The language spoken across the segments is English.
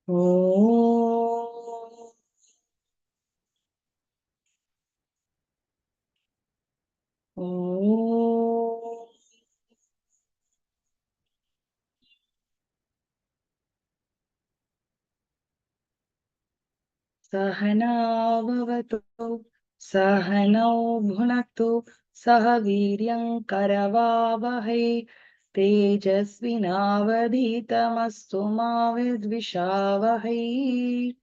Om Om Sahana Bhavatu Sahanau Bhunaktu Sahaviryam Karavavahai Tejasvinavadhitamastu ma vidvishavahai.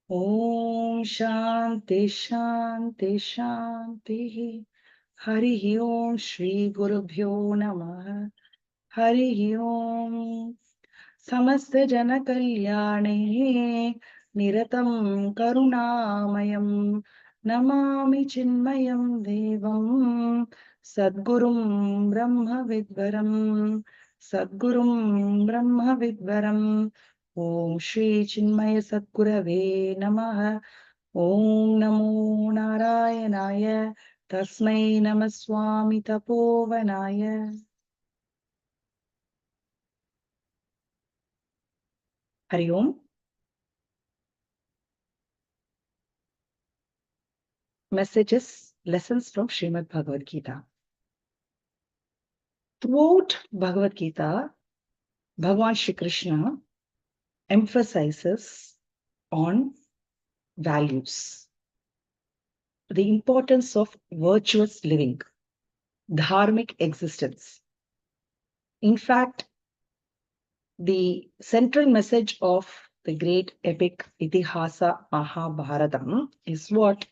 Om Shanti Shanti Shanti. Harihi Om Shri Gurubhyo Namaha. Harihi Om. समस्त जन कल्याणे निरतं करुणामयं नमामि चिन्मयं देवं सद्गुरुं ब्रह्मविद्वरम् ॐ श्री चिन्मय सद्गुरवे नमः ॐ नमो नारायणाय तस्मै नमः स्वामी तपोवनाय हरि ओम् Messages, lessons from Srimad Bhagavad Gita. Throughout Bhagavad Gita, Bhagavan Shri Krishna emphasizes on values, the importance of virtuous living, dharmic existence. In fact, the central message of the great epic Itihasa Mahabharatam is what?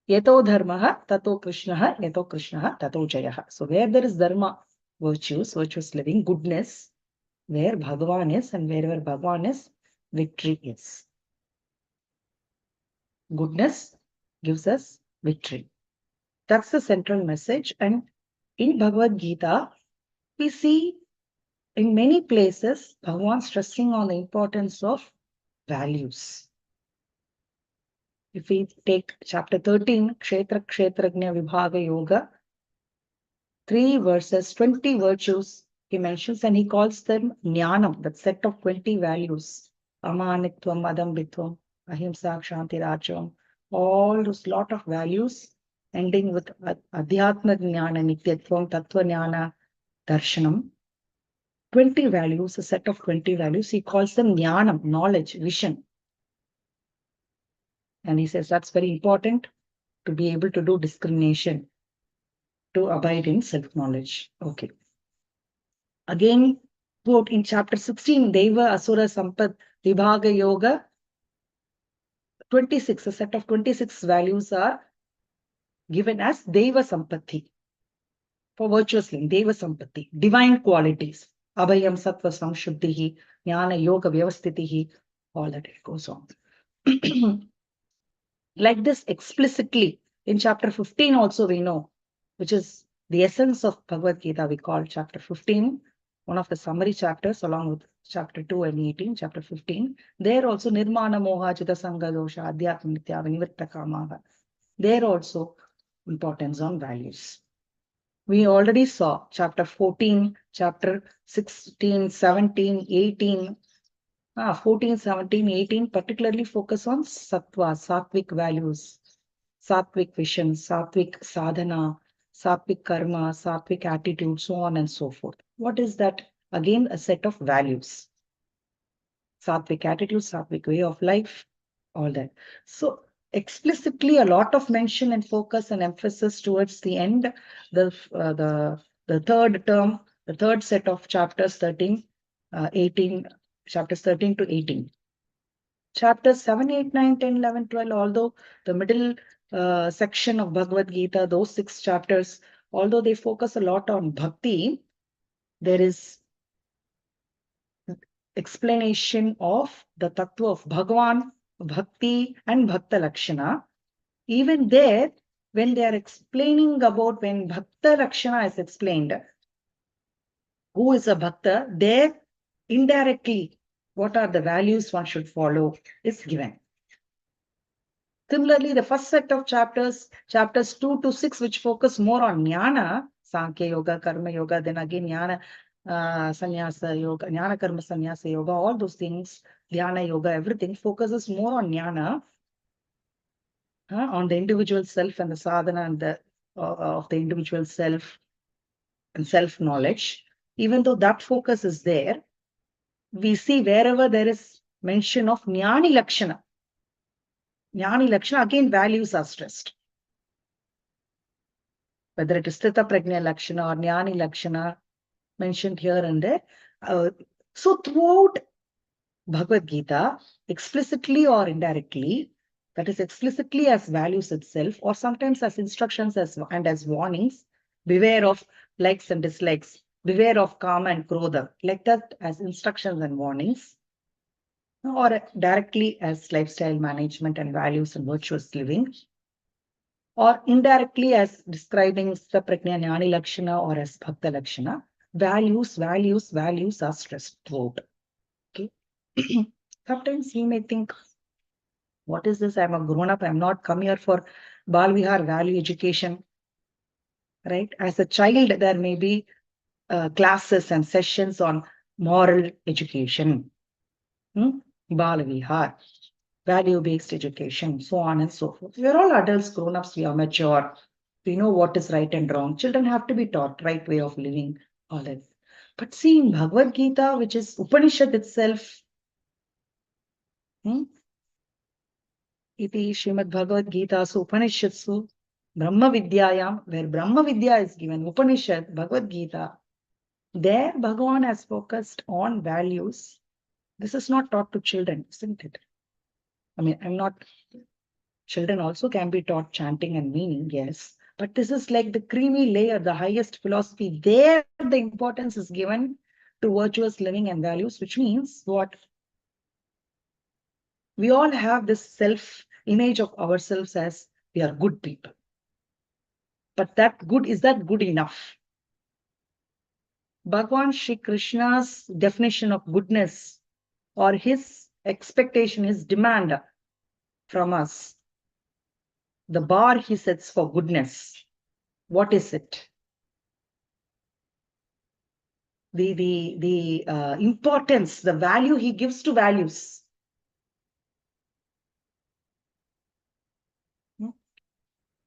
Yato dharmaha tato krishnaha, yato krishnaha tato jayaha. So where there is dharma, virtues, virtuous living, goodness, where Bhagavan is, and wherever Bhagavan is, victory is. Goodness gives us victory. That's the central message. And in Bhagavad Gita, we see in many places Bhagavan stressing on the importance of values. If we take chapter 13, Kshetra Kshetrajna Vibhaga Yoga, 3 verses, 20 virtues he mentions, and he calls them Jnanam, that set of 20 values. Amanitvam, Adambitvam, Ahimsa, Kshanti, Rajam, all those lot of values ending with Adhyatma Jnana, Nityatvam, Tattva Jnana, Darshanam. 20 values, a set of 20 values. He calls them Jnanam, knowledge, vision. And he says that's very important to be able to do discrimination, to abide in self-knowledge. Okay. Again, quote in chapter 16, Deva Asura Sampad Vibhaga Yoga, 26, a set of 26 values are given as Deva Sampatti. For virtuous living, Deva Sampatti, divine qualities, Abhayam Sattva Samshuddhihi, Jnana Yoga Vyavastitihi, all that it goes on. Like this explicitly in chapter 15 also we know, which is the essence of Bhagavad Gita, we call chapter 15, one of the summary chapters along with chapter 2 and 18, chapter 15. There also Nirmana Moha Jita Sangha Dosha Adhyatma Nitya Vinivitta Kamaha. There also importance on values. We already saw chapter 14, chapter 16, 17, 18, 14, 17, 18 particularly focus on sattva, sattvic values, sattvic vision, sattvic sadhana, sattvic karma, sattvic attitude, so on and so forth. What is that? Again, a set of values. Sattvic attitude, sattvic way of life, all that. So explicitly a lot of mention and focus and emphasis towards the end, the third term, the third set of chapters 13, 18, chapters 13 to 18. Chapters 7, 8, 9, 10, 11, 12, although the middle section of Bhagavad Gita, those 6 chapters, although they focus a lot on bhakti, there is explanation of the tattva of Bhagavan, bhakti and bhakta lakshana. Even there, when they are explaining about when bhakta lakshana is explained, who is a bhakta, there indirectly what are the values one should follow is given. Similarly, the first set of chapters, chapters 2 to 6, which focus more on jnana, Sankhya Yoga, Karma Yoga, then again jnana, Sannyasa Yoga, Jnana Karma Sannyasa Yoga, all those things, Dhyana Yoga, everything focuses more on Jnana, on the individual self and the sadhana and the of the individual self and self-knowledge. Even though that focus is there, we see wherever there is mention of Jnani Lakshana. Jnani Lakshana, again, values are stressed. Whether it is Sthita Prajna Lakshana or Jnani Lakshana, mentioned here and there. So throughout Bhagavad Gita, explicitly or indirectly, that is explicitly as values itself, or sometimes as instructions and as warnings, beware of likes and dislikes, beware of kama and krodha, like that as instructions and warnings, or directly as lifestyle management and values and virtuous living, or indirectly as describing Prajna Jnani Lakshana or as Bhakta Lakshana. Values are stressed throughout. Okay. Sometimes we may think, what is this? I'm a grown up. I'm not come here for Bal Vihar value education. Right? As a child, there may be classes and sessions on moral education. Bal Vihar, value-based education, so on and so forth. We're all adults, grown-ups, we are mature. We know what is right and wrong. Children have to be taught right way of living, all that. But see, in Bhagavad Gita, which is Upanishad itself, iti Srimad Bhagavad Gita, so Upanishadsu, Brahma Vidyayam, where Brahma Vidya is given, Upanishad, Bhagavad Gita, there Bhagavan has focused on values. This is not taught to children, isn't it? I mean, children also can be taught chanting and meaning, yes. But this is like the creamy layer, the highest philosophy. There, the importance is given to virtuous living and values, which means what? We all have this self-image of ourselves as we are good people. But is that good enough? Bhagavan Shri Krishna's definition of goodness or his expectation, his demand from us, the bar he sets for goodness, what is it? The importance, the value he gives to values.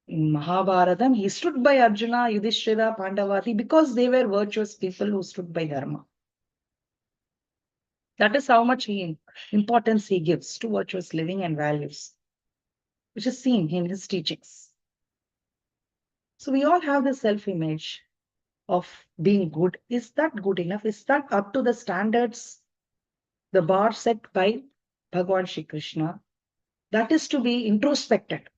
In Mahabharatam, he stood by Arjuna, Yudhishthira, Pandavati because they were virtuous people who stood by Dharma. That is how much importance he gives to virtuous living and values, which is seen in his teachings. So we all have the self-image of being good. Is that good enough? Is that up to the standards, the bar set by Bhagavan Shri Krishna? That is to be introspected.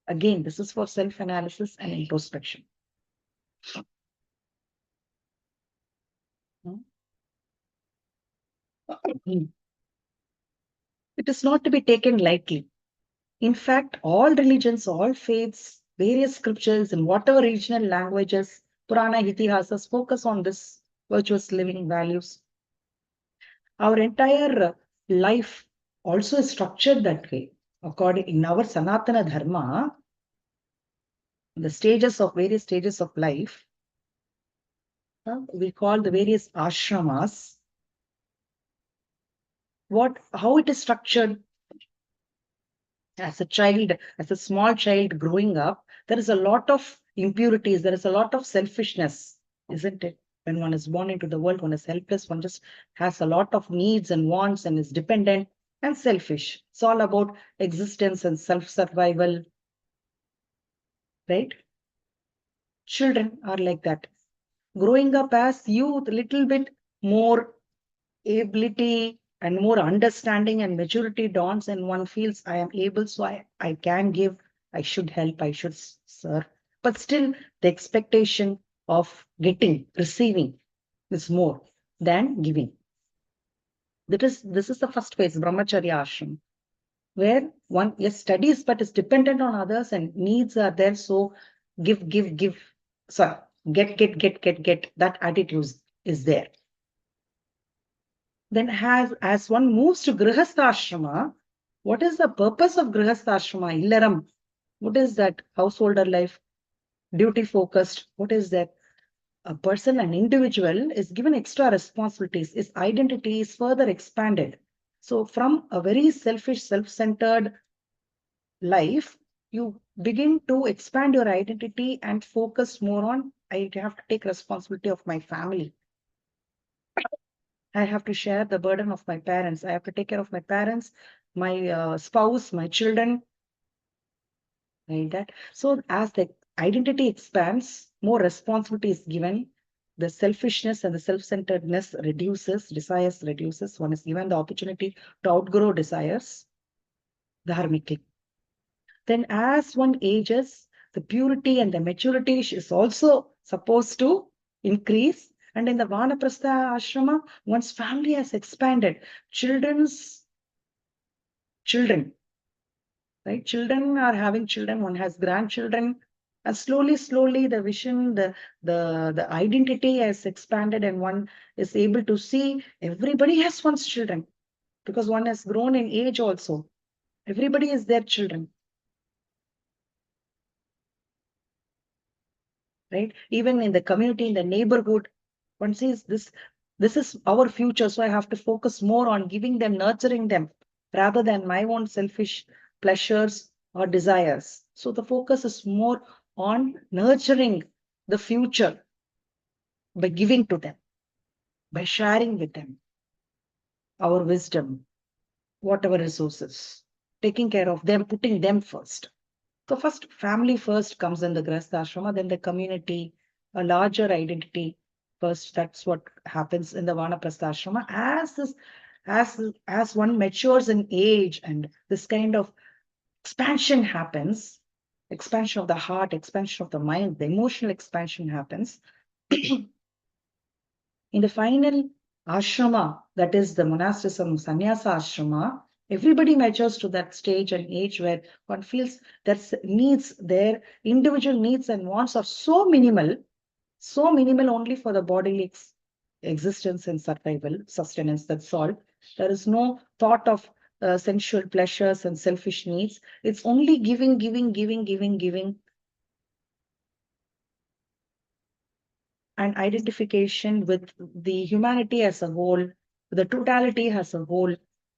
Again, this is for self-analysis and introspection. It is not to be taken lightly. In fact, all religions, all faiths, various scriptures in whatever regional languages, Purana, Itihasas focus on this virtuous living values. Our entire life also is structured that way. According in our Sanatana Dharma, the various stages of life, we call the various ashramas. How it is structured? As a small child growing up, there is a lot of impurities, there is a lot of selfishness, isn't it? When one is born into the world, one is helpless, one just has a lot of needs and wants and is dependent and selfish. It's all about existence and self-survival, right? Children are like that. Growing up as youth, a little bit more ability and more understanding and maturity dawns, and one feels I am able, so I can give, I should help, I should serve. But still, the expectation of receiving is more than giving. This is the first phase, brahmacharya ashram, where one studies but is dependent on others and needs are there. So give. Sorry, get. That attitude is there. Then as one moves to Grihastha, what is the purpose of Grihastha? Illaram. What is that? Householder life, duty focused. What is that? a person, an individual, is given extra responsibilities, his identity is further expanded. So from a very selfish, self-centered life, you begin to expand your identity and focus more on, I have to take responsibility of my family. I have to share the burden of my parents. I have to take care of my parents, my spouse, my children, like that. So as the identity expands, more responsibility is given. The selfishness and the self-centeredness reduces, desires reduces. One is given the opportunity to outgrow desires, dharmically. Then as one ages, the purity and the maturity is also supposed to increase. And in the Vanaprastha ashrama, one's family has expanded. Children, right? Children are having children, one has grandchildren. And slowly, the vision, the identity has expanded, and one is able to see everybody has one's children because one has grown in age also. Everybody is their children. Right? Even in the community, in the neighborhood, one says this is our future, so I have to focus more on giving them, nurturing them, rather than my own selfish pleasures or desires. So the focus is more on nurturing the future by giving to them, by sharing with them our wisdom, whatever resources, taking care of them, putting them first. So first, family first comes in the Grahastha Ashrama, then the community, a larger identity first. That's what happens in the Vanaprastha Ashrama. As one matures in age and this kind of expansion happens, expansion of the heart, expansion of the mind, the emotional expansion happens. In the final ashrama, that is the monasticism, sannyasa ashrama, everybody matures to that stage and age where one feels that needs, their individual needs and wants are so minimal only for the bodily existence and survival, sustenance, that's all. There is no thought of sensual pleasures and selfish needs. It's only giving, and identification with the humanity as a whole, the totality as a whole.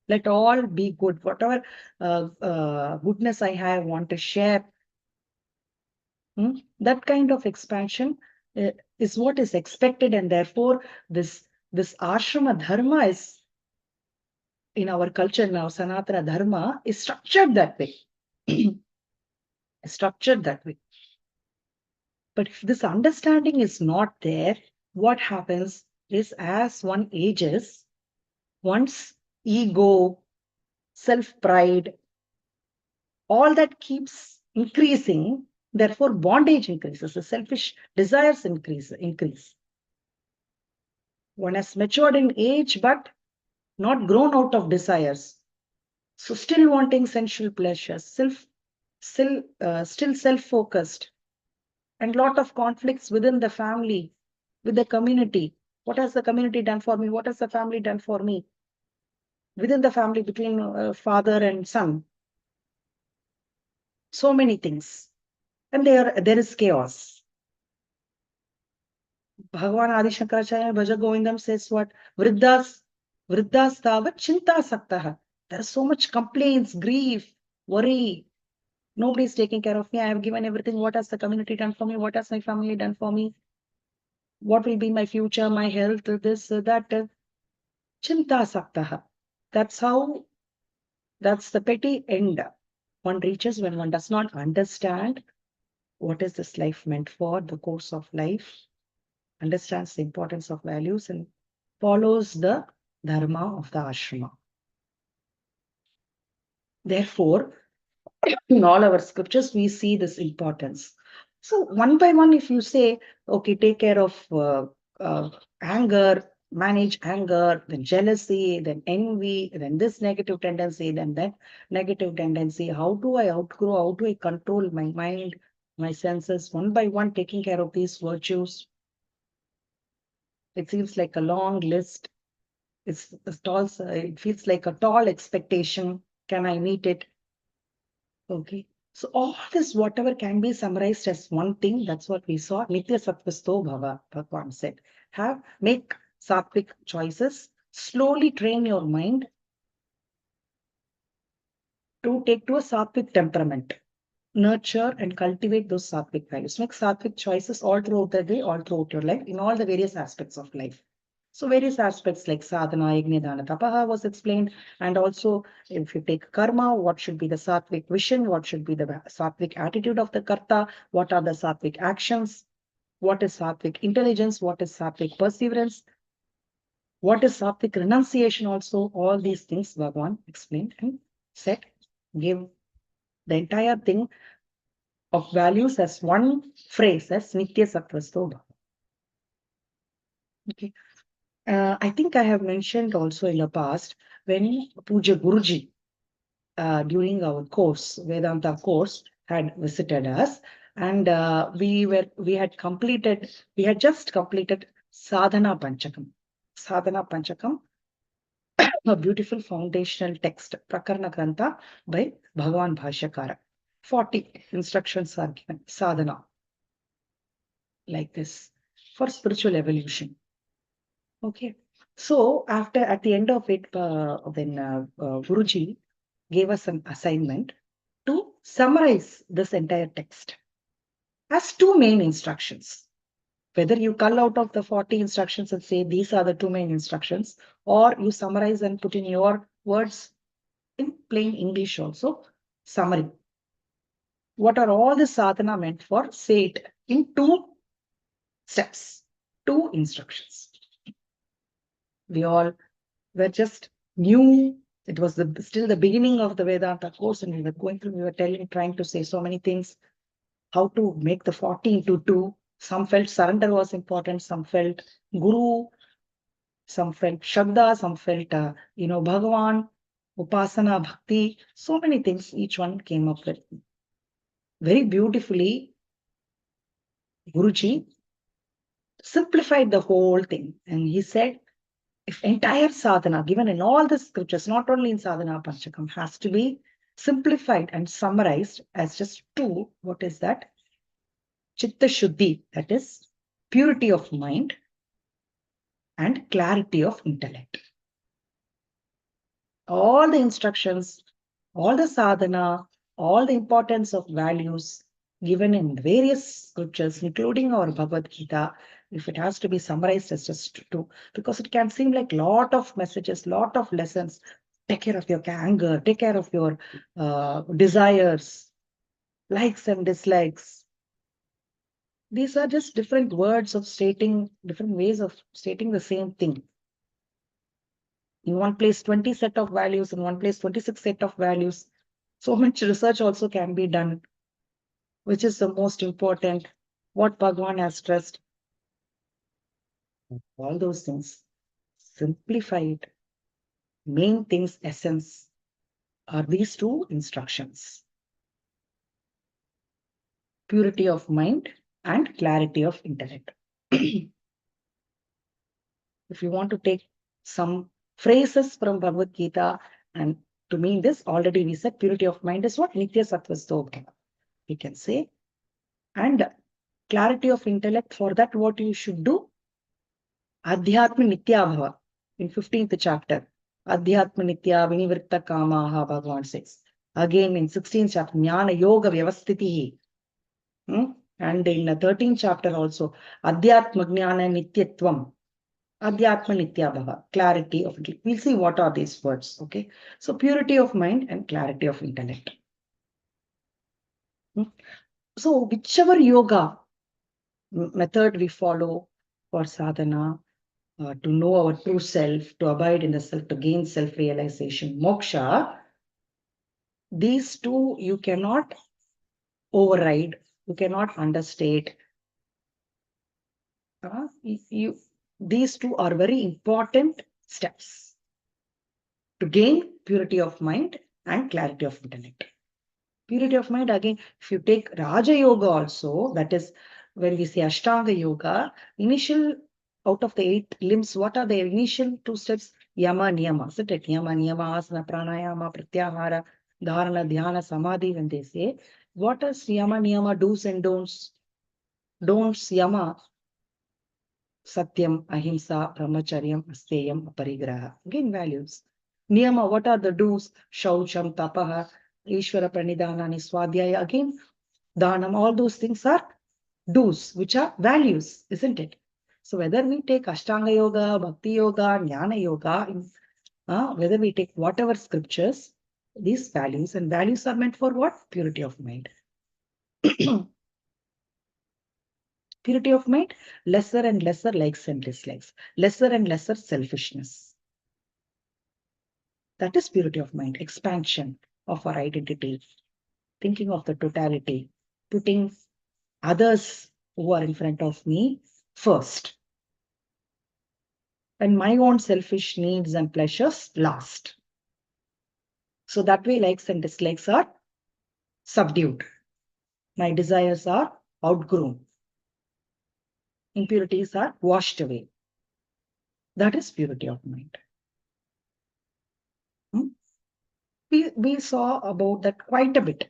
Let all be good. Whatever goodness I have, want to share. That kind of expansion is what is expected, and therefore this ashrama dharma is in our culture now. Sanatana dharma is structured that way. Structured that way. But if this understanding is not there, what happens is as one ages, one's ego, self-pride, all that keeps increasing. Therefore, bondage increases, the selfish desires increase. One has matured in age, but not grown out of desires. So still wanting sensual pleasures, still self-focused, and lot of conflicts within the family, with the community. What has the community done for me? What has the family done for me? Within the family, between father and son. So many things. And there is chaos. Bhagavan Adi Shankaracharya Bhaja Govindam says what? Vriddhas tavat chinta saktaha. There is so much complaints, grief, worry. Nobody is taking care of me. I have given everything. What has the community done for me? What has my family done for me? What will be my future, my health, this, that? Chinta saktaha. That's the petty end one reaches when one does not understand what is this life meant for, the course of life, understands the importance of values, and follows the dharma of the ashrama. Therefore, in all our scriptures, we see this importance. So one by one, if you say, okay, take care of anger, manage anger, then jealousy, then envy, then this negative tendency, then that negative tendency, how do I outgrow, how do I control my mind, my senses, one by one, taking care of these virtues? It seems like a long list. It feels like a tall expectation. Can I meet it? Okay. So all this, whatever can be summarized as one thing, that's what we saw. Nitya Sattvasto Bhava, Bhagwan said. Make sattvic choices, slowly train your mind to take to a sattvic temperament. Nurture and cultivate those sattvic values. Make sattvic choices all throughout the day, all throughout your life, in all the various aspects of life. So various aspects like sadhana, yajna, dana, tapaha was explained. And also, if you take karma, what should be the sattvic vision? What should be the sattvic attitude of the karta? What are the sattvic actions? What is sattvic intelligence? What is sattvic perseverance? What is sattvic renunciation also? All these things Bhagavan explained and said, gave the entire thing of values as one phrase as Nitya Sattvasto Bhava. Okay. I think I have mentioned also in the past when Puja Guruji during our course, Vedanta course, had visited us, and we had just completed Sadhana Panchakam. Sadhana Panchakam, a beautiful foundational text, Prakarana Grantha by Bhagavan Bhashyakara. 40 instructions are given, sadhana, like this, for spiritual evolution. Okay. So at the end of it, when Guruji gave us an assignment to summarize this entire text as two main instructions. Whether you cull out of the 40 instructions and say these are the two main instructions, or you summarize and put in your words in plain English also, summary. What are all the sadhana meant for? Say it in two steps, two instructions. We all were just new. It was still the beginning of the Vedanta course, and we were trying to say so many things, how to make the 40 into 2. Some felt surrender was important, some felt Guru, some felt Shraddha, some felt, Bhagavan, Upasana, Bhakti, so many things each one came up with. Very beautifully, Guruji simplified the whole thing, and he said, if entire sadhana given in all the scriptures, not only in Sadhana Panchakam, has to be simplified and summarized as just two, what is that? Chitta Shuddhi, that is purity of mind and clarity of intellect. All the instructions, all the sadhana, all the importance of values given in various scriptures, including our Bhagavad Gita, if it has to be summarized as just two, because it can seem like lot of messages, lot of lessons. Take care of your anger, take care of your desires, likes and dislikes. These are just different words of stating, different ways of stating the same thing. In one place, 20 set of values, in one place, 26 set of values. So much research also can be done. Which is the most important? What Bhagavan has stressed? All those things. Simplified. Main things, essence, are these two instructions. Purity of mind and clarity of intellect. If you want to take some phrases from Bhagavad Gita and to mean this, already we said purity of mind is what? Nitya Sattvasto Bhava, we can say. And clarity of intellect, for that what you should do? Adhyatma Nitya Bhava, in 15th chapter. Adhyatma Nitya Vinivritta Kamaha, Bhagavan says. Again in 16th chapter, Jnana Yoga Vyavasthitihi. And in the 13th chapter also, Adhyatma Jnana Nityatvam. Adhyatma Nitya Bhava, clarity of intellect. We'll see what are these words, okay? So purity of mind and clarity of intellect. So whichever yoga method we follow for sadhana, to know our true self, to abide in the self, to gain self-realization, moksha, these two you cannot override, you cannot understate. These two are very important steps to gain purity of mind and clarity of intellect. Purity of mind, again, if you take Raja Yoga also, that is when we say Ashtanga Yoga, initial out of the 8 limbs, what are the initial 2 steps? Yama, Niyama, isn't it? Yama, Niyama, Asana, Pranayama, Pratyahara, Dharana, Dhyana, Samadhi, when they say, What is yama, niyama, do's and don'ts? Don'ts, yama, satyam, ahimsa, brahmacharyam, asteyam, aparigraha. Again, values. Niyama, what are the do's? Shaucham, tapaha, ishvara pranidhanani, swadhyaya. Again, dhanam, all those things are do's, which are values, isn't it? So whether we take Ashtanga Yoga, Bhakti Yoga, Jnana Yoga, whether we take whatever scriptures, these values, and values are meant for what? Purity of mind. Purity of mind, lesser and lesser likes and dislikes, lesser and lesser selfishness. That is purity of mind, expansion of our identity, thinking of the totality, putting others who are in front of me first, and my own selfish needs and pleasures last. So that way, likes and dislikes are subdued. My desires are outgrown. Impurities are washed away. That is purity of mind. We saw about that quite a bit.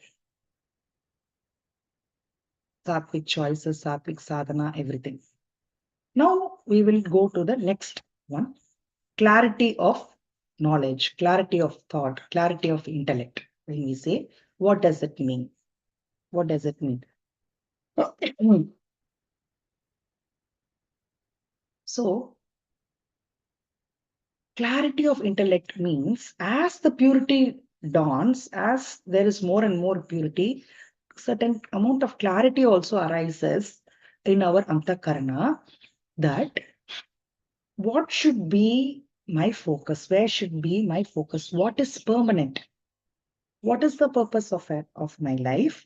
Sattvic choices, sattvic sadhana, everything. Now we will go to the next one. Clarity of knowledge, clarity of thought, clarity of intellect. When we say, what does it mean? What does it mean? So, clarity of intellect means as the purity dawns, as there is more and more purity, certain amount of clarity also arises in our antakarana that what should be my focus? Where should be my focus? What is permanent? What is the purpose of my life?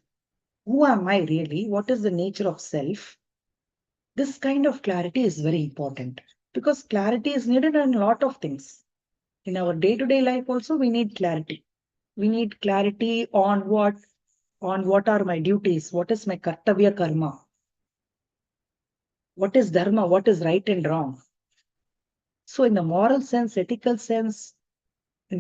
Who am I really? What is the nature of self? This kind of clarity is very important because clarity is needed in a lot of things. In our day-to-day life also, we need clarity. We need clarity on what are my duties, what is my kartavya karma, what is dharma, what is right and wrong. So in the moral sense, ethical sense,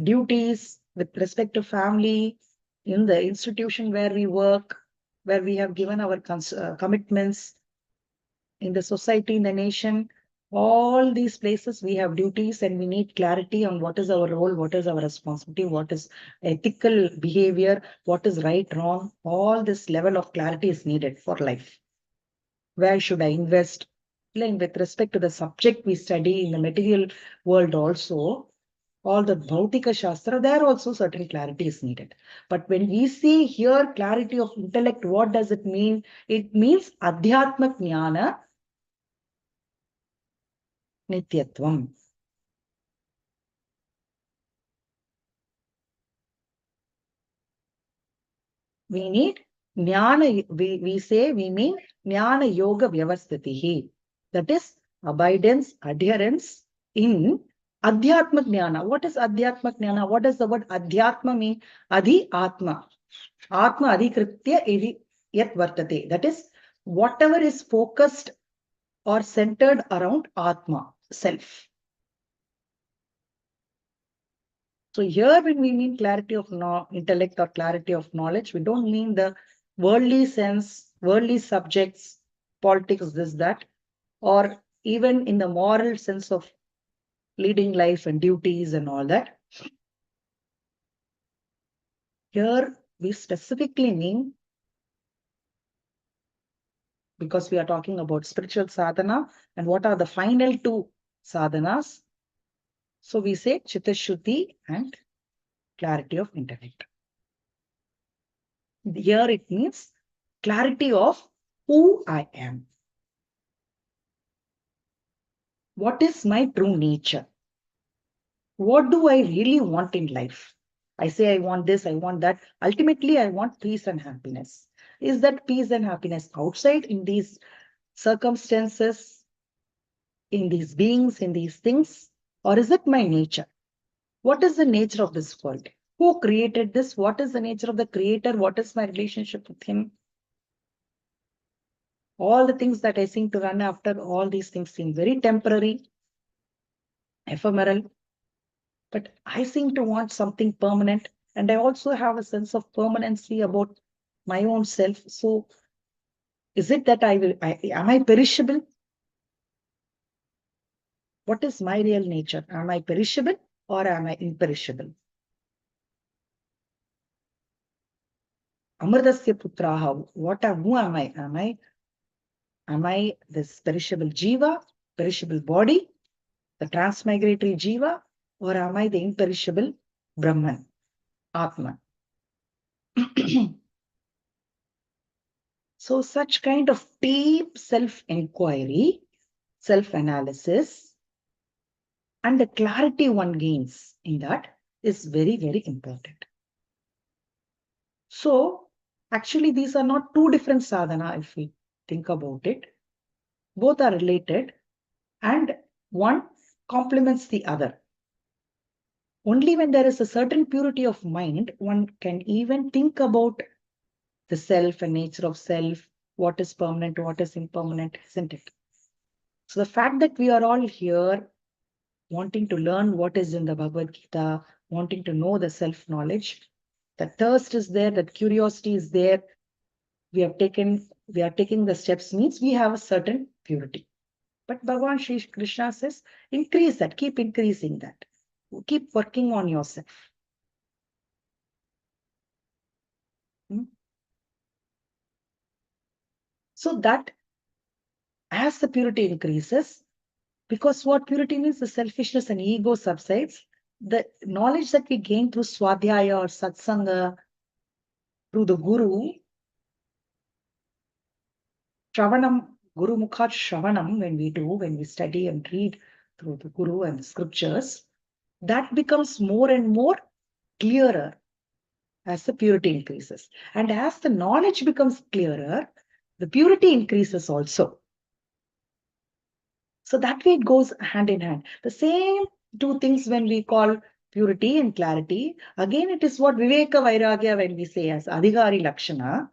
duties with respect to family, in the institution where we work, where we have given our commitments, in the society, in the nation, all these places we have duties and we need clarity on what is our role, what is our responsibility, what is ethical behavior, what is right, wrong. All this level of clarity is needed for life. Where should I invest? Like with respect to the subject we study in the material world also, all the Bhautika Shastra, there also certain clarity is needed. But when we see here clarity of intellect, what does it mean? It means Adhyatma Jnana Nityatvam. We need Jnana, we mean Jnana Yoga Vyavasthitihi. That is abidance, adherence in Adhyatma Jnana. What is Adhyatma Jnana? What does the word Adhyatma mean? Adi Atma. Atma Adhikritya Edi Yat Vartate. That is, whatever is focused or centered around Atma, self. So here when we mean clarity of intellect or clarity of knowledge, we don't mean the worldly sense, worldly subjects, politics, this, that, or even in the moral sense of leading life and duties and all that. Here we specifically mean, because we are talking about spiritual sadhana and what are the final two sadhanas. So we say Chitta and clarity of intellect. Here it means clarity of who I am. What is my true nature? What do I really want in life? I say I want this, I want that. Ultimately, I want peace and happiness. Is that peace and happiness outside in these circumstances, in these beings, in these things? Or is it my nature? What is the nature of this world? Who created this? What is the nature of the creator? What is my relationship with him? All the things that I seem to run after, all these things seem very temporary, ephemeral. But I seem to want something permanent. And I also have a sense of permanency about my own self. So is it that am I perishable? What is my real nature? Am I perishable or am I imperishable? Amardasya putraha. Who am I? Am I this perishable jiva, perishable body, the transmigratory jiva, or am I the imperishable Brahman, Atman? So such kind of deep self-inquiry, self-analysis, and the clarity one gains in that is very, very important. So actually, these are not two different sadhana if we think about it. Both are related and one complements the other. Only when there is a certain purity of mind, one can even think about the self and nature of self, what is permanent, what is impermanent, isn't it? So the fact that we are all here wanting to learn what is in the Bhagavad Gita, wanting to know the self-knowledge, the thirst is there, that curiosity is there, we are taking the steps means we have a certain purity. But Bhagavan Sri Krishna says, increase that, keep increasing that. Keep working on yourself. So that as the purity increases, because what purity means, the selfishness and ego subsides, the knowledge that we gain through swadhyaya or satsanga, through the guru, shravanam, guru mukhat shravanam, when we study and read through the guru and the scriptures, that becomes more and more clearer as the purity increases. And as the knowledge becomes clearer, the purity increases also. So that way it goes hand in hand. The same two things when we call purity and clarity, again it is what Viveka Vairagya when we say as Adhikari Lakshana.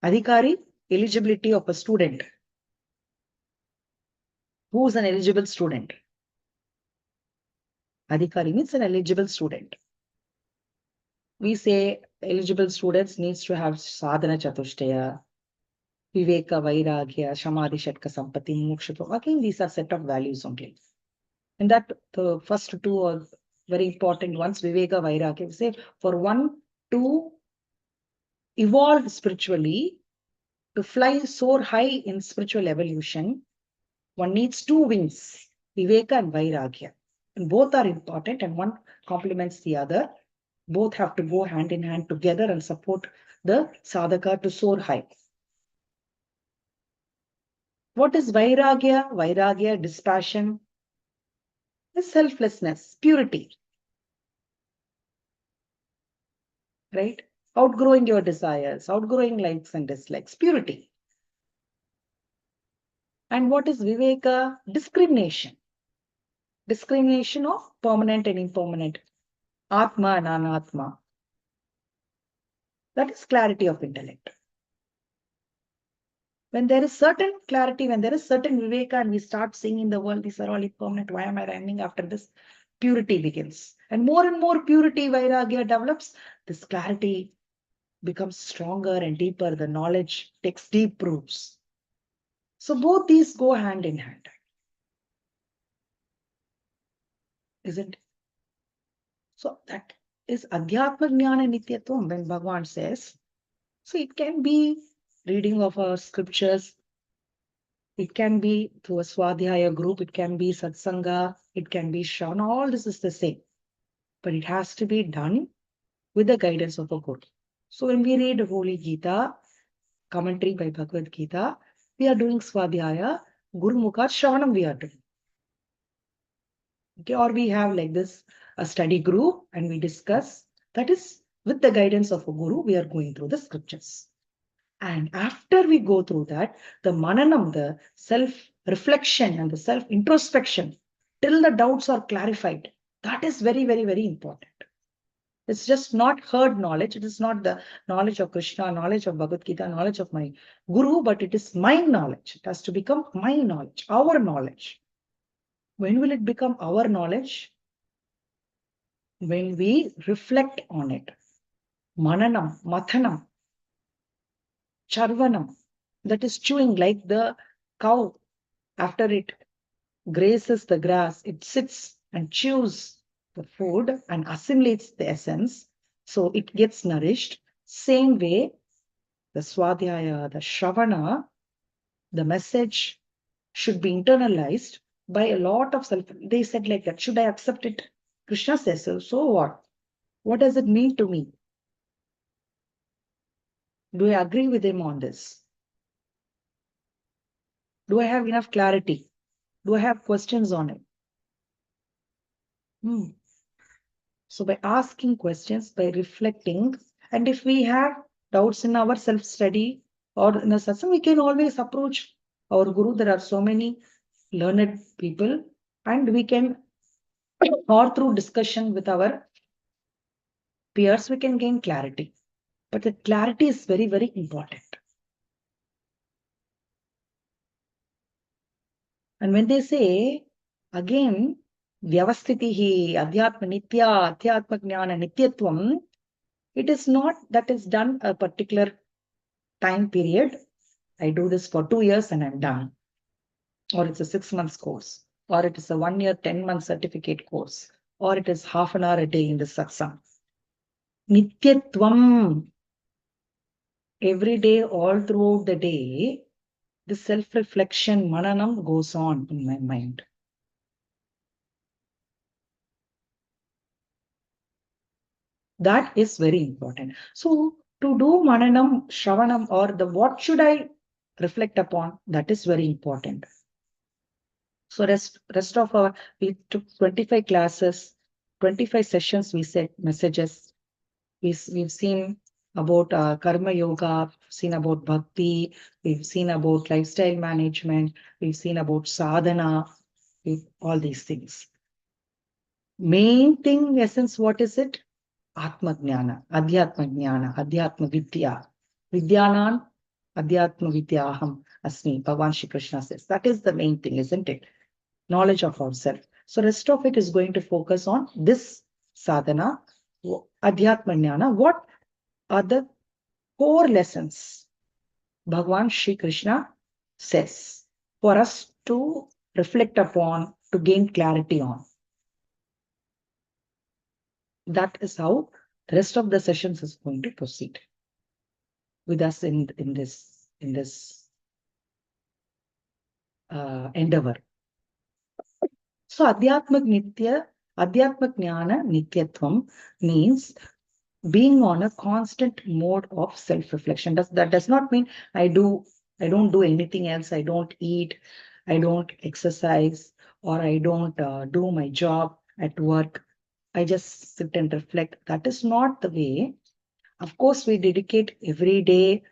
Adhikari, eligibility of a student. Who is an eligible student? Adhikari means an eligible student. We say eligible students needs to have sadhana chatushtaya, Viveka, Vairagya, Samadhi, Shatka, Sampati, Moksha. Again, these are set of values only. And that the first two are very important ones, Viveka, Vairagya. We say for one to evolve spiritually, to fly soar high in spiritual evolution, one needs two wings, Viveka and Vairagya. And both are important and one complements the other. Both have to go hand in hand together and support the sadhaka to soar high. What is Vairagya? Vairagya, dispassion, is selflessness, purity. Right? Outgrowing your desires, outgrowing likes and dislikes, purity. And what is Viveka? Discrimination. Discrimination of permanent and impermanent. Atma and Anatma. That is clarity of intellect. When there is certain clarity, when there is certain Viveka and we start seeing in the world, these are all impermanent, why am I running after this? Purity begins. And more purity, Vairagya develops, this clarity becomes stronger and deeper. The knowledge takes deep roots. So both these go hand in hand. Isn't it? So that is Adhyatma Jnana Nityatvam when Bhagavan says. So it can be reading of our scriptures. It can be through a Swadhyaya group. It can be Satsanga. It can be Shravana. All this is the same. But it has to be done with the guidance of a guru. So when we read Holy Gita, commentary by Bhagavad Gita, we are doing Swadhyaya, Guru Mukha Shravanam we are doing. Okay, or we have like this, a study group and we discuss. That is with the guidance of a guru, we are going through the scriptures. And after we go through that, the mananam, the self-reflection and the self-introspection, till the doubts are clarified, that is very, very, very important. It's just not heard knowledge. It is not the knowledge of Krishna, knowledge of Bhagavad Gita, knowledge of my guru, but it is my knowledge. It has to become my knowledge, our knowledge. When will it become our knowledge? When we reflect on it. Mananam, mathanam, charvanam, that is chewing like the cow after it grazes the grass, it sits and chews the food and assimilates the essence. So it gets nourished. Same way, the swadhyaya, the shravana, the message should be internalized by a lot of self. They said like that, should I accept it? Krishna says so. So what? What does it mean to me? Do I agree with him on this? Do I have enough clarity? Do I have questions on it? So by asking questions, by reflecting, and if we have doubts in our self-study or in a satsang, we can always approach our guru. There are so many learned people, and we can, or through discussion with our peers, we can gain clarity. But the clarity is very, very important. And when they say, again, vyavastitihi, adhyatma nitya, adhyatma jnana nityatvam, it is not that is done a particular time period. I do this for 2 years and I'm done. Or it's a 6 months course. Or it is a 1 year, 10-month certificate course. Or it is half an hour a day in the satsang. Nityatvam. Every day, all throughout the day, the self-reflection, mananam goes on in my mind. That is very important. So to do mananam, shravanam, or the what should I reflect upon, that is very important. So rest of our, we took 25 classes, 25 sessions, we said messages. We've seen about karma yoga, seen about bhakti, we've seen about lifestyle management, we've seen about sadhana, all these things. Main thing, essence, what is it? Atma Jnana, Adhyatma Jnana, Adhyatma Vidya. Vidyanan, Adhyatma Vidyaham Asmi, Bhagavan Shri Krishna says. That is the main thing, isn't it? Knowledge of ourselves. So rest of it is going to focus on this sadhana, Adhyatma Jnana. What are the core lessons Bhagavan Shri Krishna says for us to reflect upon, to gain clarity on? That is how the rest of the sessions is going to proceed with us in this endeavor. So Adhyatmak Jnana Nityatvam means being on a constant mode of self-reflection. That does not mean I don't do anything else. I don't eat, I don't exercise, or I don't do my job at work. I just sit and reflect. That is not the way. Of course, we dedicate every day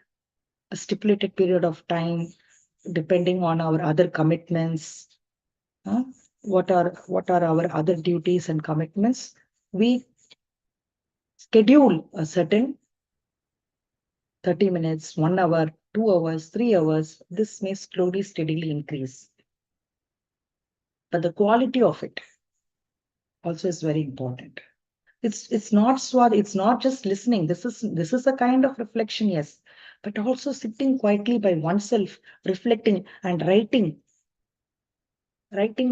a stipulated period of time, depending on our other commitments. What are our other duties and commitments? We schedule a certain 30 minutes, 1 hour, 2 hours, 3 hours. This may slowly, steadily increase. But the quality of it also is very important. It's not swad, it's not just listening. This is a kind of reflection, yes, but also sitting quietly by oneself, reflecting and writing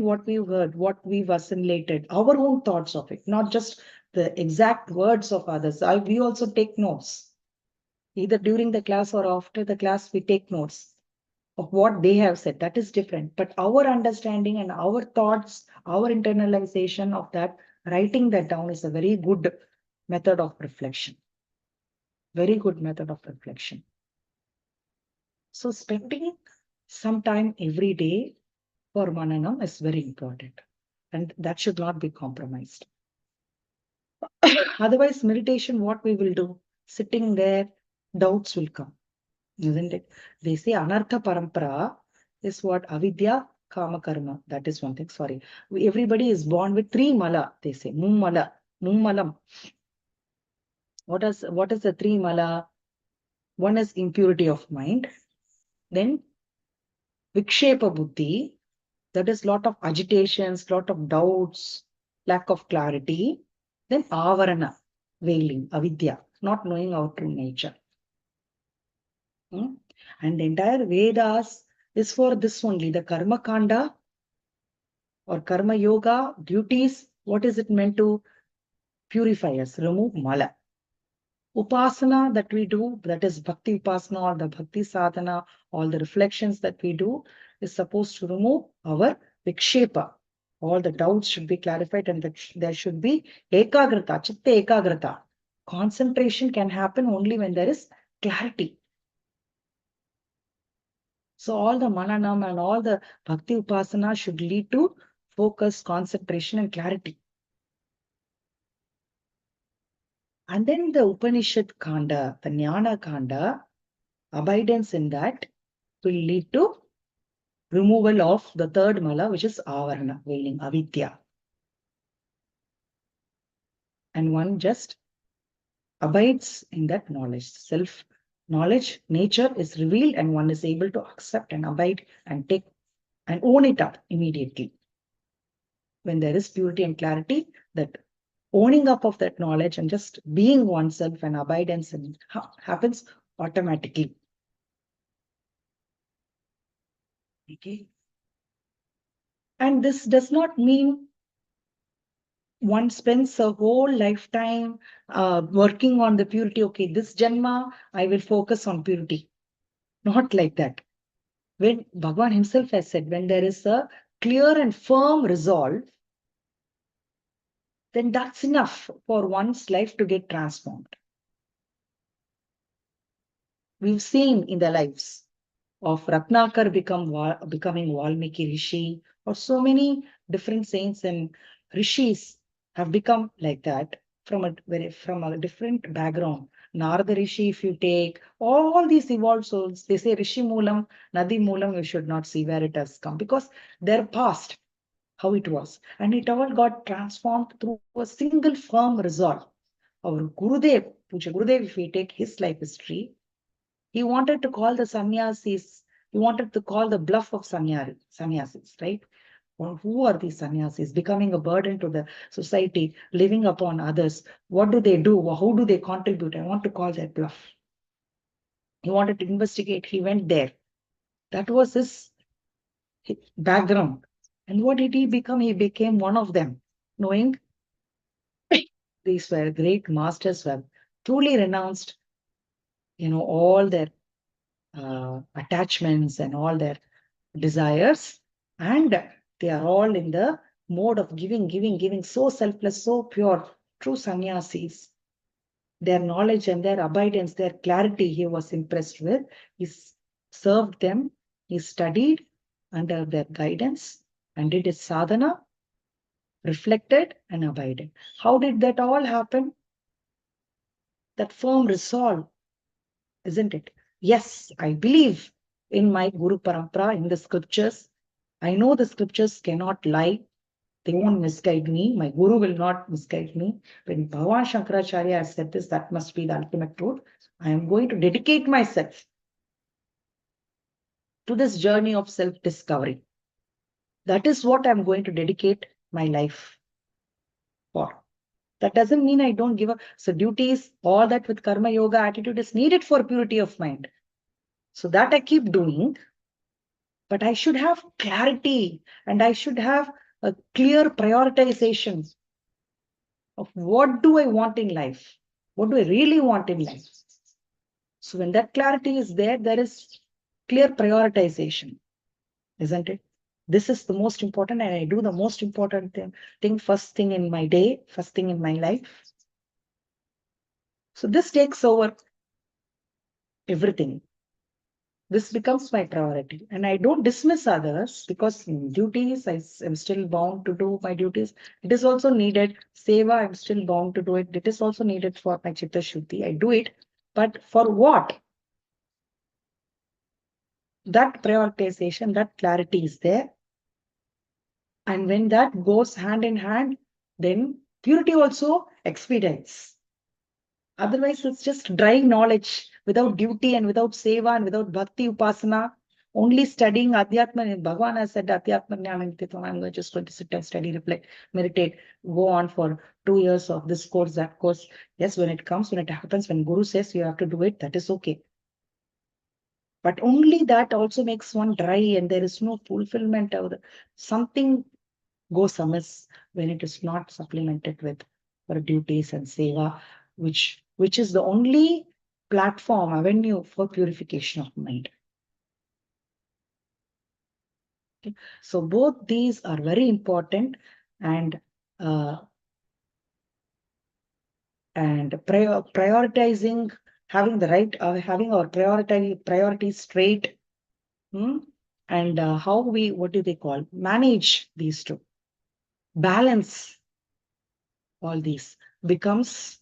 what we've heard, what we've assimilated, our own thoughts of it, not just the exact words of others. We also take notes. Either during the class or after the class, we take notes of what they have said. That is different. But our understanding and our thoughts, our internalization of that, writing that down is a very good method of reflection. Very good method of reflection. So spending some time every day for mananam is very important. And that should not be compromised. Otherwise, meditation, what we will do? Sitting there, doubts will come. Isn't it? They say anartha parampara is what avidya, kama karma. That is one thing. Sorry. Everybody is born with 3 mala, they say. Mummalam. What is the 3 mala? One is impurity of mind. Then vikshepa buddhi. That is lot of agitations, lot of doubts, lack of clarity. Then avarana, veiling, avidya. not knowing our true nature. And the entire Vedas is for this only, the Karma Kanda or Karma Yoga, duties. What is it meant to purify us, remove mala? Upasana that we do, that is Bhakti Upasana or the Bhakti Sadhana, all the reflections that we do is supposed to remove our vikshepa. All the doubts should be clarified and there should be ekagrata, chitta ekagrata. Concentration can happen only when there is clarity. So all the mananam and all the Bhakti Upasana should lead to focus, concentration and clarity. And then the Upanishad Kanda, the Jnana Kanda, abidance in that will lead to removal of the third mala, which is avarana, veiling, avidya. And one just abides in that knowledge. Self-knowledge, nature is revealed and one is able to accept and abide and take and own it up immediately. When there is purity and clarity, that owning up of that knowledge and just being oneself and abidance happens automatically. Okay. And this does not mean one spends a whole lifetime working on the purity. Okay, this Janma, I will focus on purity. Not like that. When Bhagavan himself has said, when there is a clear and firm resolve, then that's enough for one's life to get transformed. We've seen in the lives of Ratnakar becoming Valmiki Rishi, or so many different saints and rishis have become like that from a different background. Narada Rishi, if you take all these evolved souls, they say Rishi Moolam, Nadi Moolam, you should not see where it has come because their past, how it was. And it all got transformed through a single firm resolve. Our Gurudev, Puja Gurudev, if we take his life history, he wanted to call the sannyasis, he wanted to call the bluff of sannyasis, right? Well, who are these sannyasis? Becoming a burden to the society, living upon others. What do they do? How do they contribute? I want to call that bluff. He wanted to investigate. He went there. That was his background. And what did he become? He became one of them, knowing these were great masters who have truly renounced, all their attachments and all their desires, and they are all in the mode of giving, so selfless, so pure, true sannyasis. Their knowledge and their abidance, their clarity, he was impressed with. He served them, he studied under their guidance and did his sadhana, reflected and abided. How did that all happen? That firm resolve, isn't it? Yes, I believe in my Guru Parampara, in the scriptures. I know the scriptures cannot lie. They won't misguide me. My Guru will not misguide me. When Bhagavan Shankaracharya has said this, that must be the ultimate truth. I am going to dedicate myself to this journey of self-discovery. That is what I'm going to dedicate my life for. That doesn't mean I don't give up. So duties, all that with karma yoga attitude is needed for purity of mind. So that I keep doing. But I should have clarity and I should have a clear prioritization of what do I want in life? What do I really want in life? So when that clarity is there, there is clear prioritization, isn't it? This is the most important and I do the most important thing first thing in my day, first thing in my life. So this takes over everything. This becomes my priority. And I don't dismiss others because in duties, I am still bound to do my duties. It is also needed. Seva, I'm still bound to do it. It is also needed for my Chitta Shuddhi. I do it. But for what? That prioritization, that clarity is there. And when that goes hand in hand, then purity also expedites. Otherwise, it's just dry knowledge without duty and without seva and without bhakti upasana. Only studying Adhyatma, Bhagavan has said Adhyatma Jnana Nityatam, I'm just going to sit and study, reflect, meditate, go on for 2 years of this course, that course. Yes, when it comes, when it happens, when Guru says you have to do it, that is okay. But only that also makes one dry and there is no fulfillment of something goes amiss when it is not supplemented with our duties and seva, which is the only platform, avenue for purification of mind. Okay. So both these are very important, and prioritizing, having the right, having our priorities straight, and how we, what do they call, manage these two, balance all these becomes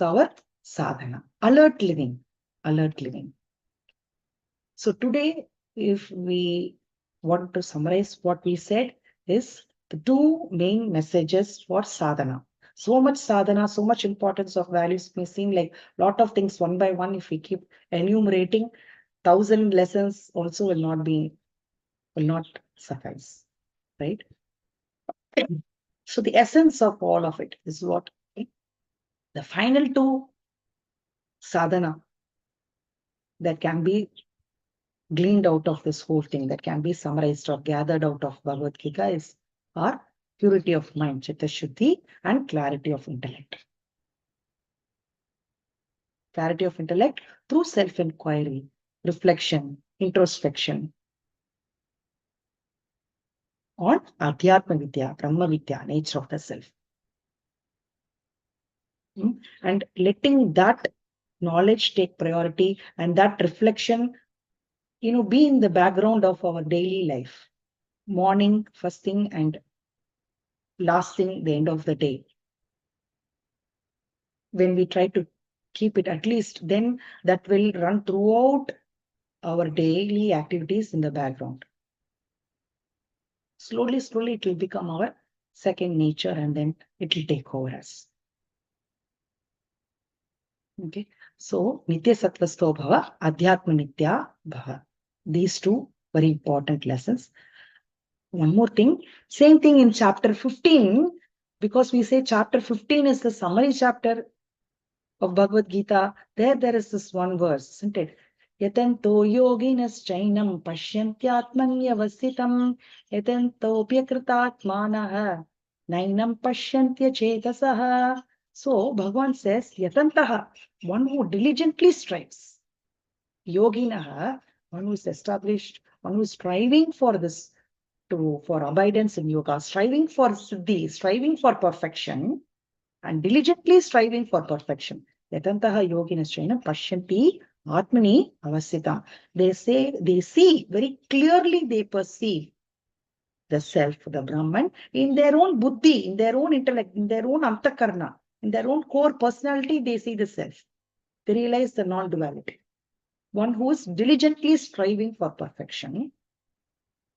our sadhana. Alert living. So today, if we want to summarize what we said, is the two main messages for sadhana. So much sadhana, so much importance of values may seem like a lot of things one by one. If we keep enumerating, 1,000 lessons also will not suffice, right? So the essence of all of it is what? The final two sadhana that can be gleaned out of this whole thing, that can be summarized or gathered out of Bhagavad Gita, is our purity of mind, chitta shuddhi, and clarity of intellect. Clarity of intellect through self-inquiry, reflection, introspection on Adhyatma Vidya, Brahma Vidya, nature of the self. And letting that knowledge take priority and that reflection, be in the background of our daily life. Morning, first thing, and last thing, the end of the day. When we try to keep it, at least then that will run throughout our daily activities in the background. Slowly, it will become our second nature, and then it will take over us. Okay. So, Nitya Sattvasto Bhava, Adhyatma Nitya Bhava. These two very important lessons. One more thing, same thing in chapter 15, because we say chapter 15 is the summary chapter of Bhagavad Gita. There is this one verse, isn't it? Yatanto yoginas chainam pasyantyatmanyavasitam yatanto pyakritatmanaha nainam pashyantya chetasaha. So Bhagavan says, yatantaha, one who diligently strives. Yoginaha, one who is established, one who is striving for this, for abidance in yoga, striving for siddhi, striving for perfection, and diligently striving for perfection. Yatantaha yoginaschaina pashyanti atmani avasita. They say, they see very clearly, they perceive the self, the Brahman, in their own buddhi, in their own intellect, in their own antakarna, in their own core personality, they see the self. They realize the non-duality. One who is diligently striving for perfection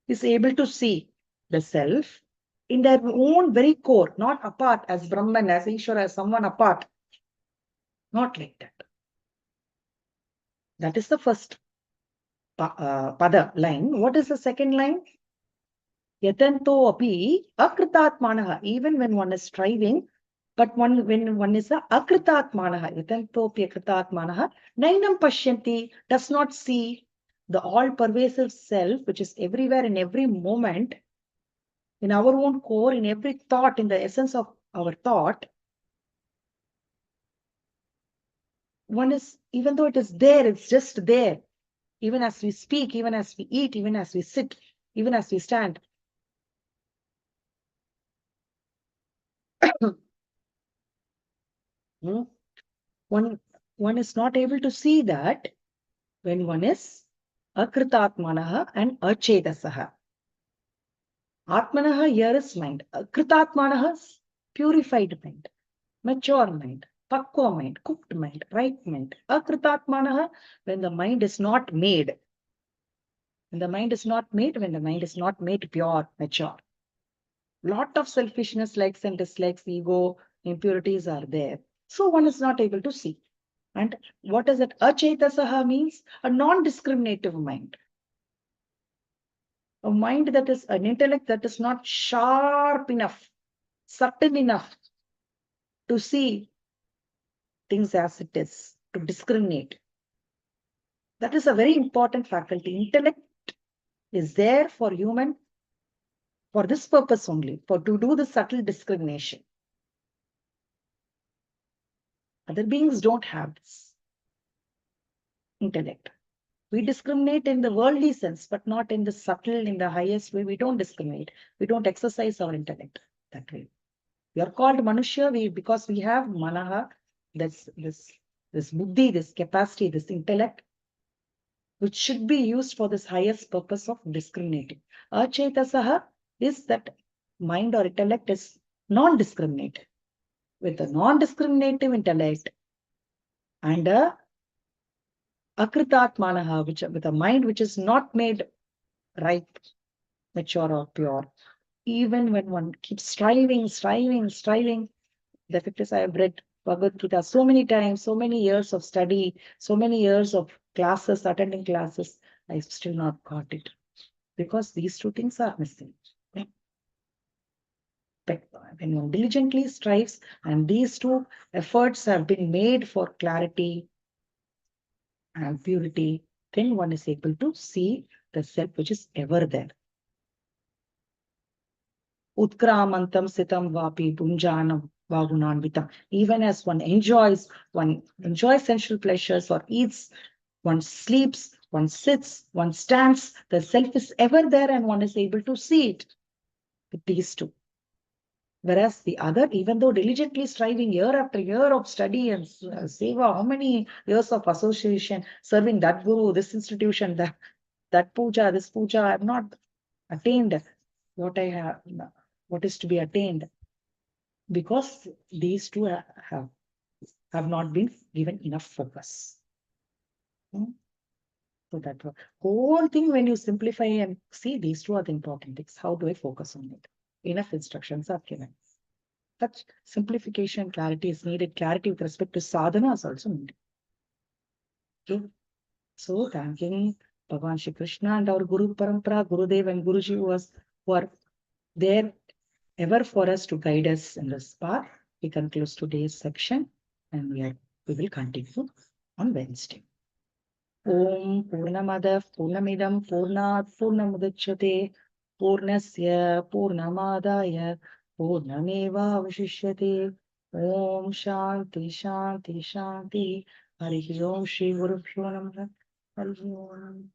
is able to see the self in their own very core, not apart as Brahman, as Ishvara, as someone apart. Not like that. That is the first pada line. What is the second line? Yatanto api akritatmanaha. Even when one is striving, but when one is a akritatmanaha, yatanto api akritatmanaha, nainam pashyanti, does not see the all-pervasive self, which is everywhere in every moment, in our own core, in every thought, in the essence of our thought. One is, even though it is there, it's just there. Even as we speak, even as we eat, even as we sit, even as we stand. One is not able to see that when one is akritatmanaha and achetasaha. Atmanaha here is mind. Akritatmanaha is purified mind, mature mind, pakwa mind, cooked mind, right mind. Akritatmanaha, when the mind is not made. When the mind is not made, when the mind is not made pure, mature. Lot of selfishness, likes and dislikes, ego, impurities are there. So one is not able to see. And what is it? Achetasaha means a non-discriminative mind. A mind that is an intellect that is not sharp enough, subtle enough to see things as it is, to discriminate. That is a very important faculty. Intellect is there for human for this purpose only, for to do the subtle discrimination. Other beings don't have this intellect. We discriminate in the worldly sense, but not in the subtle, in the highest way. We don't discriminate. We don't exercise our intellect that way. We are called Manushya because we have Manaha, this buddhi, this capacity, this intellect, which should be used for this highest purpose of discriminating. Achaitasaha is that mind or intellect is non-discriminative. With a non-discriminative intellect and a akritatmanaha, which with a mind which is not made ripe, mature or pure, even when one keeps striving, the effect is I have read Bhagavad Gita so many times, so many years of study, so many years of classes, attending classes, I've still not got it. Because these two things are missing. But when one diligently strives, and these two efforts have been made for clarity and purity, then one is able to see the self which is ever there. Utkramantam sitam vapi punjanam vagunanvitam. Even as one enjoys sensual pleasures or eats, one sleeps, one sits, one stands, the self is ever there and one is able to see it with these two. Whereas the other, even though diligently striving year after year of study and seva, how many years of association, serving that guru, this institution, that puja, this puja, I have not attained what is to be attained, because these two have not been given enough focus. So that whole thing, when you simplify and see, these two are the important things. How do I focus on it? Enough instructions are given. Such simplification, clarity is needed. Clarity with respect to sadhana is also needed. Okay. So thanking Bhagavan Shri Krishna and our Guru Parampara, Gurudev and Guruji who are there ever for us to guide us in this path. We conclude today's section and we will continue on Wednesday. Om Purnamada Purnamidam Purnat Purnamudachyate Purnasya Purnamadaya Purnameva Vashishyate. Om Shanti Shanti Shanti. Hari Om Shri Guru Pyo Namaha. Hari Om.